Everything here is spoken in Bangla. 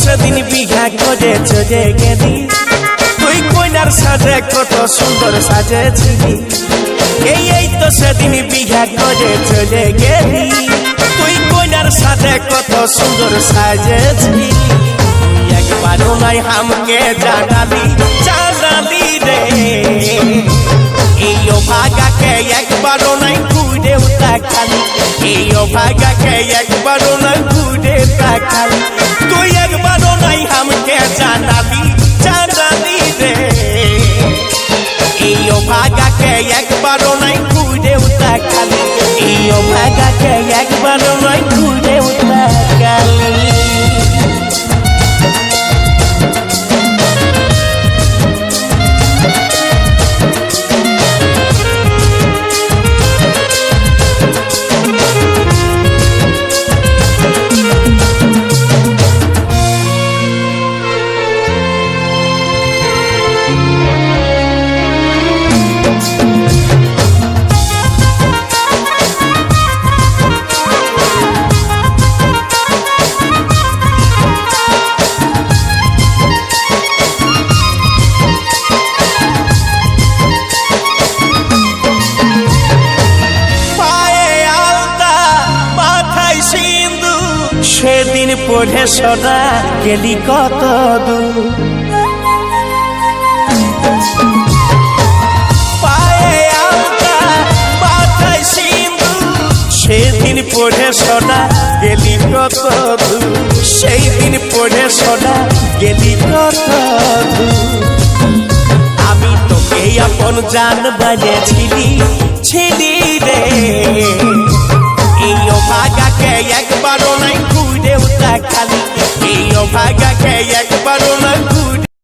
সেদিন বিঘা করে চলে গেলি তুই কইনার সাজে কত সুন্দর সাজেছিলি। এই তো সেদিন বিঘা করে চলে গেলি তুই কইনার সাজে কত সুন্দর সাজেছিলি। একবারও নাই হামকে জানালি রে এই ভাগাকে একবারও নাই ঘুরে তাকালি। এই ভাগাকে একবারও নাই ঘুরে তাকালি। তুই একবারও নাই হামকে জানালি রে এই ভাগাকে একবারও নাই ঘুরে তাকালি। এই ভাগাকে একবারও নাই ঘুরে তাকালি। সেদিন পড়ে সোনা গেলি কত দূর। পায়ে আলতা মাথায় সিঁদুর সেদিন পড়ে সোনা গেলি কত দূর। সেই দিন পড়ে সোনা গেলি কত দূর। আমি তোকে আপন জান বানিয়েছিলি রে এই ভাগাকে একবারও নাই ঘুরে তাকালি। এই ভাগাকে